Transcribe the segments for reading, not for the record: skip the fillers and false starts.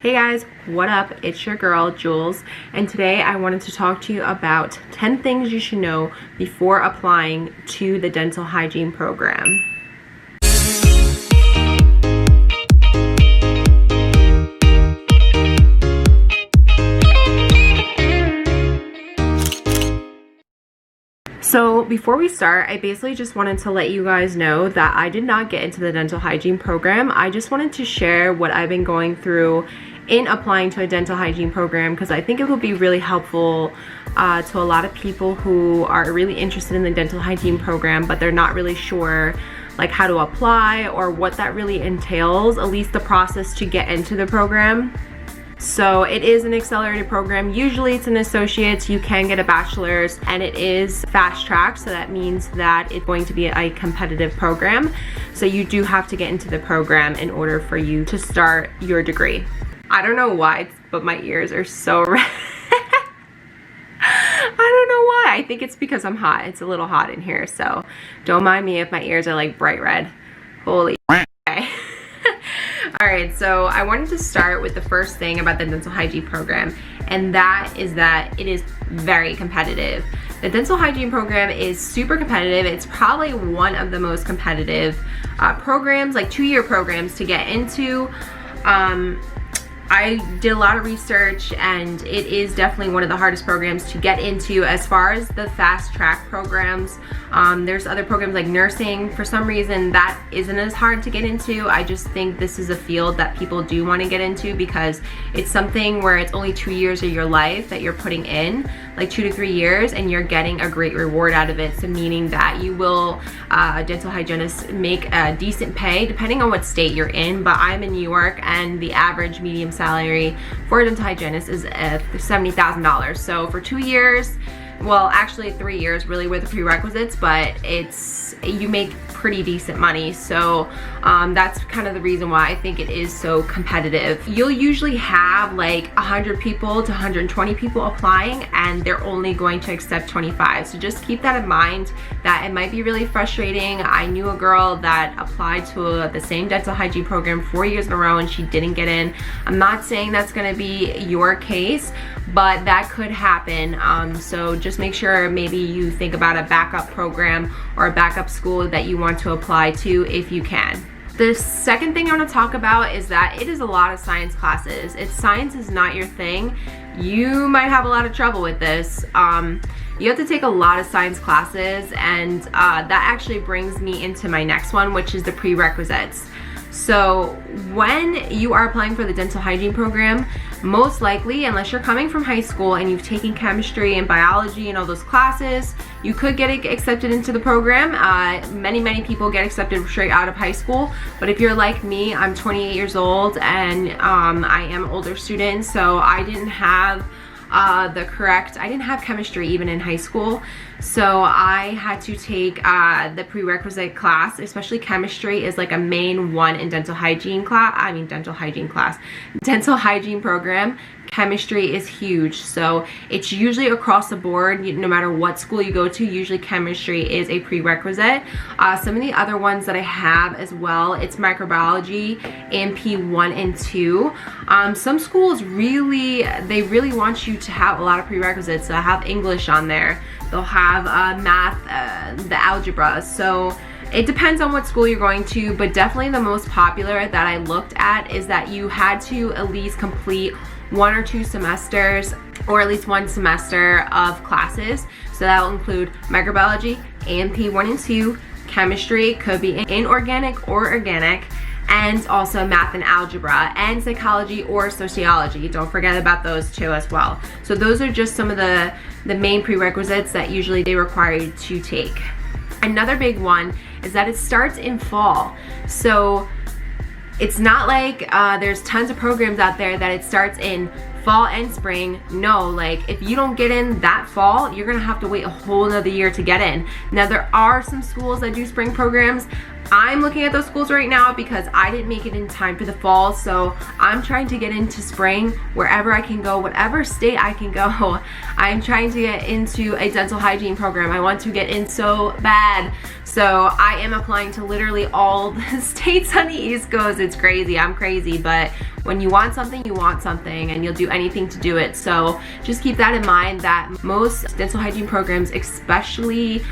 Hey guys, what up? It's your girl Jules, and today I wanted to talk to you about 10 things you should know before applying to the dental hygiene program. So before we start, I basically just wanted to let you guys know that I did not get into the dental hygiene program. I just wanted to share what I've been going through in applying to a dental hygiene program, because I think it will be really helpful to a lot of people who are really interested in the dental hygiene program, but they're not really sure like how to apply or what that really entails, at least the process to get into the program. So it is an accelerated program. Usually it's an associate's, you can get a bachelor's, and it is fast track, so that means that it's going to be a competitive program. So you do have to get into the program in order for you to start your degree. I don't know why, but my ears are so red. I don't know why. I think it's because I'm hot. It's a little hot in here, so don't mind me if my ears are like bright red. Holy okay. Alright, so I wanted to start with the first thing about the dental hygiene program, and that is that it is very competitive. The dental hygiene program is super competitive. It's probably one of the most competitive programs, like 2-year programs to get into. I did a lot of research, and it is definitely one of the hardest programs to get into. As far as the fast track programs, there's other programs like nursing. For some reason that isn't as hard to get into. I just think this is a field that people do want to get into because it's something where it's only 2 years of your life that you're putting in, like 2 to 3 years, and you're getting a great reward out of it. So meaning that you will, a dental hygienist, make a decent pay depending on what state you're in. But I'm in New York, and the average medium salary for a dental hygienist is $70,000. So for 2 years, well actually 3 years really with the prerequisites, but you make pretty decent money. So that's kind of the reason why I think it is so competitive. You'll usually have like 100 people to 120 people applying, and they're only going to accept 25. So just keep that in mind, that it might be really frustrating. I knew a girl that applied to the same dental hygiene program 4 years in a row and she didn't get in. I'm not saying that's going to be your case, but that could happen. So just make sure maybe you think about a backup program or a backup school that you want to apply to if you can. The second thing I want to talk about is that it is a lot of science classes. If science is not your thing, you might have a lot of trouble with this. You have to take a lot of science classes, and that actually brings me into my next one, which is the prerequisites. So when you are applying for the dental hygiene program, most likely, unless you're coming from high school and you've taken chemistry and biology and all those classes, you could get accepted into the program. Many people get accepted straight out of high school. But if you're like me, I'm 28 years old, and I am an older student, so I didn't have I didn't have chemistry even in high school. So I had to take the prerequisite class, especially chemistry is like a main one in dental hygiene dental hygiene program. Chemistry is huge, so it's usually across the board. No matter what school you go to, usually chemistry is a prerequisite. Some of the other ones that I have as well, it's microbiology, MP 1 and 2. Some schools really want you to have a lot of prerequisites. So I have English on there. They'll have math, the algebra. So it depends on what school you're going to, but definitely the most popular that I looked at is that you had to at least complete 1 or 2 semesters, or at least 1 semester of classes. So that will include microbiology, AMP 1 and 2, chemistry, could be inorganic or organic, and also math and algebra, and psychology or sociology. Don't forget about those two as well. So those are just some of the main prerequisites that usually they require you to take. Another big one is that it starts in fall. So it's not like there's tons of programs out there that it starts in fall and spring. No, like if you don't get in that fall, you're gonna have to wait a whole nother year to get in. Now there are some schools that do spring programs. I'm looking at those schools right now because I didn't make it in time for the fall, so I'm trying to get into spring wherever I can go, whatever state I can go. I'm trying to get into a dental hygiene program. I want to get in so bad. So I am applying to literally all the states on the East Coast. It's crazy, I'm crazy, but when you want something, you want something, and you'll do anything to do it. So just keep that in mind, that most dental hygiene programs, especially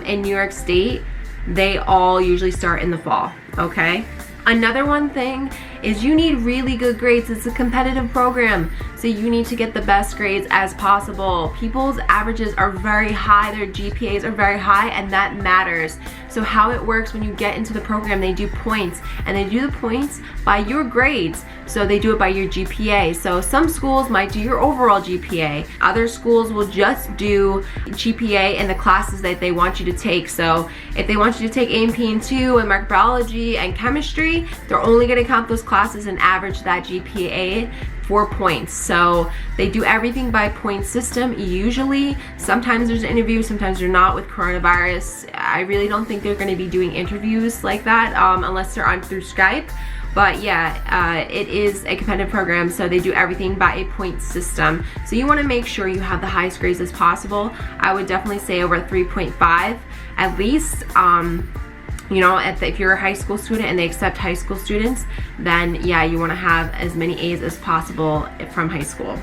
in New York State, they all usually start in the fall, okay? Another one thing is you need really good grades. It's a competitive program, so you need to get the best grades as possible. People's averages are very high, their GPAs are very high, and that matters. So how it works when you get into the program, they do points, and they do the points by your grades. So they do it by your GPA. So some schools might do your overall GPA. Other schools will just do GPA in the classes that they want you to take. So if they want you to take A&P and 2 and microbiology and chemistry, they're only gonna count those classes and average that GPA for points. So they do everything by point system usually. Sometimes there's an interview, sometimes they're not. With coronavirus, I really don't think they're gonna be doing interviews like that unless they're on through Skype. But yeah, it is a competitive program, so they do everything by a point system. So you wanna make sure you have the highest grades as possible. I would definitely say over 3.5 at least. You know, if you're a high school student and they accept high school students, then yeah, you wanna have as many A's as possible from high school.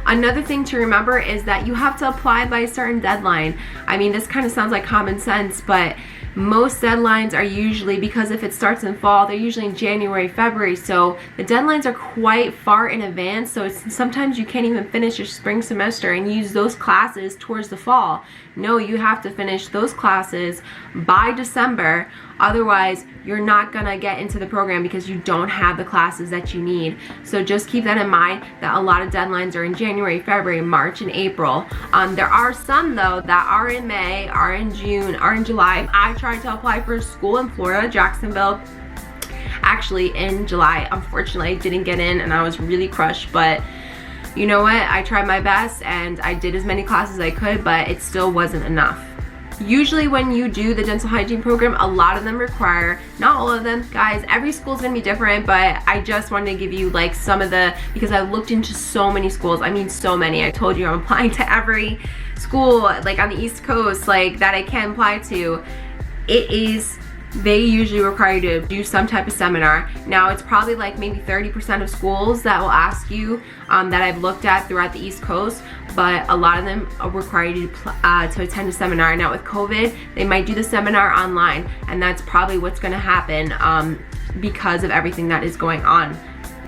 Another thing to remember is that you have to apply by a certain deadline. I mean, this kind of sounds like common sense, but most deadlines are usually, because if it starts in fall, they're usually in January, February, so the deadlines are quite far in advance. So sometimes you can't even finish your spring semester and use those classes towards the fall. No, you have to finish those classes by December. Otherwise, you're not gonna get into the program because you don't have the classes that you need. So just keep that in mind, that a lot of deadlines are in January, February, March, and April. There are some though that are in May, are in June, are in July. I tried to apply for a school in Florida, Jacksonville, actually in July. Unfortunately, I didn't get in and I was really crushed, but you know what? I tried my best and I did as many classes as I could, but it still wasn't enough. Usually when you do the dental hygiene program, a lot of them require, not all of them, guys, every school is gonna be different, but I just wanted to give you like some of the, because I looked into so many schools. I mean, so many. I told you I'm applying to every school like on the East Coast like that I can apply to. They usually require you to do some type of seminar. Now it's probably like maybe 30% of schools that will ask you, that I've looked at throughout the East Coast, but a lot of them require you to attend a seminar. Now with COVID, they might do the seminar online, and that's probably what's gonna happen because of everything that is going on.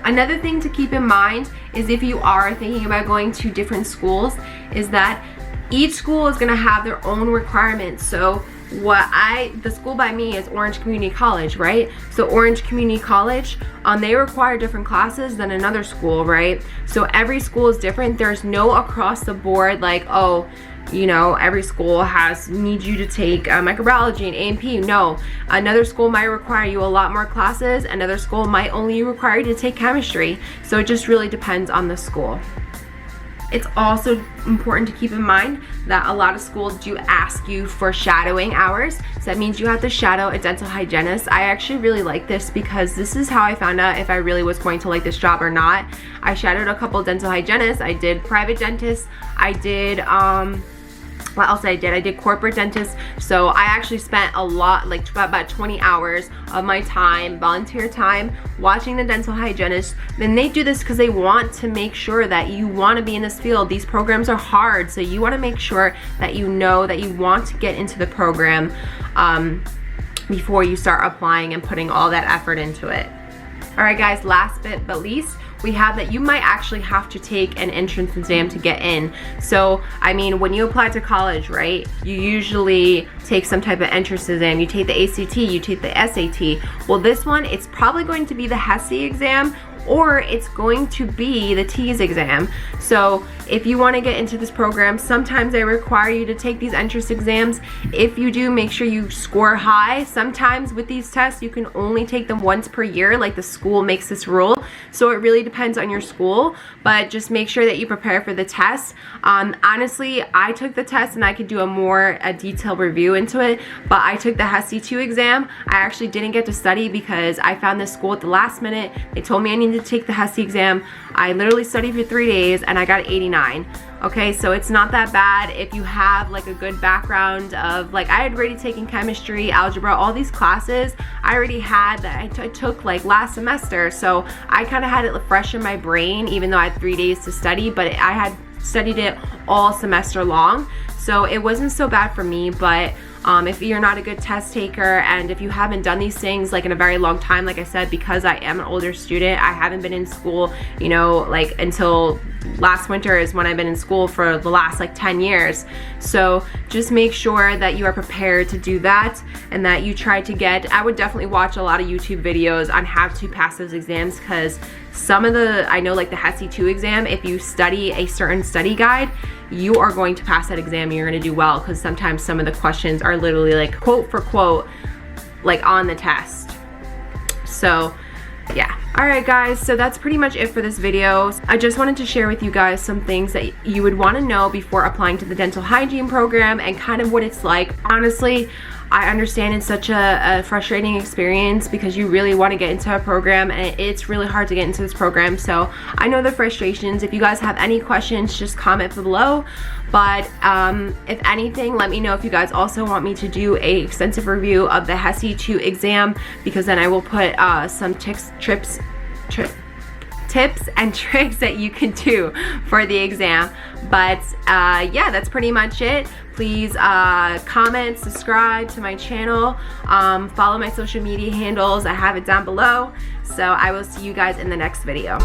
Another thing to keep in mind is if you are thinking about going to different schools, is that each school is gonna have their own requirements. So the school by me is Orange Community College, right? So Orange Community College, they require different classes than another school, right? So every school is different. There's no across the board like, oh, you know, every school needs you to take microbiology and A&P. No, another school might require you a lot more classes. Another school might only require you to take chemistry. So it just really depends on the school. It's also important to keep in mind that a lot of schools do ask you for shadowing hours. So that means you have to shadow a dental hygienist. I actually really like this because this is how I found out if I really was going to like this job or not. I shadowed a couple dental hygienists. I did private dentists. I did, what else I did? I did corporate dentists. So I actually spent a lot, like about 20 hours of my time, volunteer time, watching the dental hygienist. Then they do this because they want to make sure that you want to be in this field. These programs are hard, so you want to make sure that you know that you want to get into the program before you start applying and putting all that effort into it. All right, guys, last but least, we have that you might actually have to take an entrance exam to get in. So, I mean, when you apply to college, right, you usually take some type of entrance exam. You take the ACT, you take the SAT. Well, this one, it's probably going to be the HESI exam, or it's going to be the TEAS exam. So if you want to get into this program, sometimes they require you to take these entrance exams. If you do, make sure you score high. Sometimes with these tests, you can only take them once per year, like the school makes this rule. So it really depends on your school, but just make sure that you prepare for the test. Honestly, I took the test and I could do a detailed review into it, but I took the HESI 2 exam. I actually didn't get to study because I found this school at the last minute. They told me I needed to take the HESI exam. I literally studied for 3 days and I got 89. Okay, so it's not that bad if you have like a good background of, like, I had already taken chemistry, algebra, all these classes I already had that I took like last semester, so I kind of had it fresh in my brain, even though I had 3 days to study, but I had studied it all semester long, so it wasn't so bad for me. But if you're not a good test taker and if you haven't done these things like in a very long time, like I said, because I am an older student, I haven't been in school, you know, like until last winter is when I've been in school for the last like 10 years. So just make sure that you are prepared to do that and that you try to get, I would definitely watch a lot of YouTube videos on how to pass those exams, because some of the, I know like the HESI 2 exam, if you study a certain study guide, you are going to pass that exam. You're going to do well, because sometimes some of the questions are literally like quote for quote like on the test. So yeah. Alright guys, so that's pretty much it for this video. I just wanted to share with you guys some things that you would want to know before applying to the dental hygiene program and kind of what it's like. Honestly, I understand it's such a frustrating experience because you really want to get into a program and it's really hard to get into this program. So I know the frustrations. If you guys have any questions, just comment below. But if anything, let me know if you guys also want me to do a extensive review of the HESI 2 exam, because then I will put some tips and tricks that you can do for the exam. But yeah, that's pretty much it. Please comment, subscribe to my channel, follow my social media handles. I have it down below. So I will see you guys in the next video.